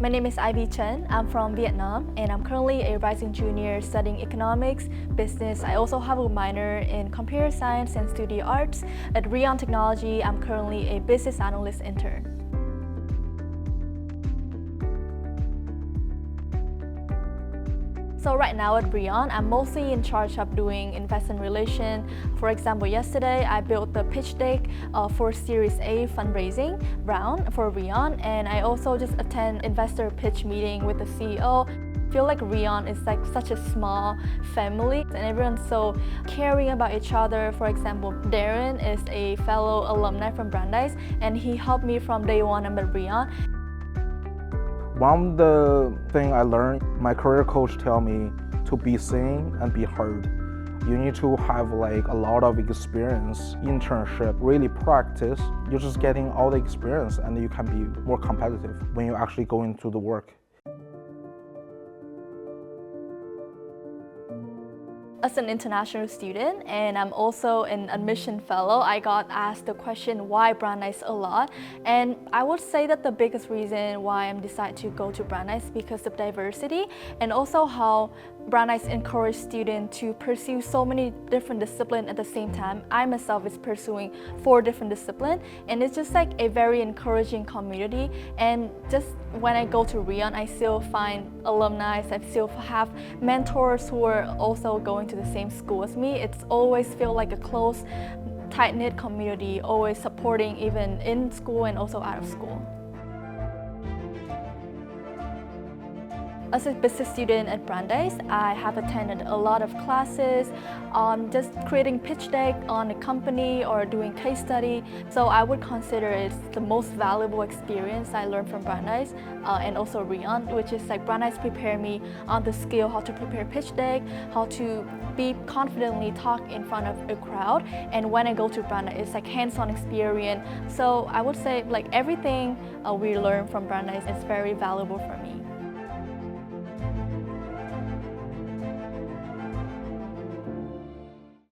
My name is Ivy Tran. I'm from Vietnam and I'm currently a rising junior studying economics, business. I also have a minor in computer science and studio arts. At REON Technology, I'm currently a business analyst intern. So right now at REON, I'm mostly in charge of doing investment relation. For example, yesterday I built the pitch deck for Series A fundraising round for REON, and I also just attend investor pitch meeting with the CEO. I feel like REON is like such a small family and everyone's so caring about each other. For example, Darren is a fellow alumni from Brandeis and he helped me from day one at REON. One of the things I learned, my career coach tell me to be seen and be heard. You need to have like a lot of experience, internship, really practice. You're just getting all the experience and you can be more competitive when you actually go into the work. As an international student, and I'm also an admission fellow, I got asked the question why Brandeis a lot. And I would say that the biggest reason why I'm decided to go to Brandeis is because of diversity and also how Brandeis encourages students to pursue so many different disciplines at the same time. I myself is pursuing 4 different disciplines and it's just like a very encouraging community. And just when I go to REON, I still find alumni, I still have mentors who are also going to the same school as me. It's always feel like a close, tight-knit community, always supporting even in school and also out of school. As a business student at Brandeis, I have attended a lot of classes on just creating pitch deck on a company or doing case study. So I would consider it the most valuable experience I learned from Brandeis and also REON, which is like Brandeis prepare me on the skill how to prepare pitch deck, how to be confidently talk in front of a crowd. And when I go to Brandeis, it's like hands-on experience. So I would say like everything we learn from Brandeis is very valuable for me.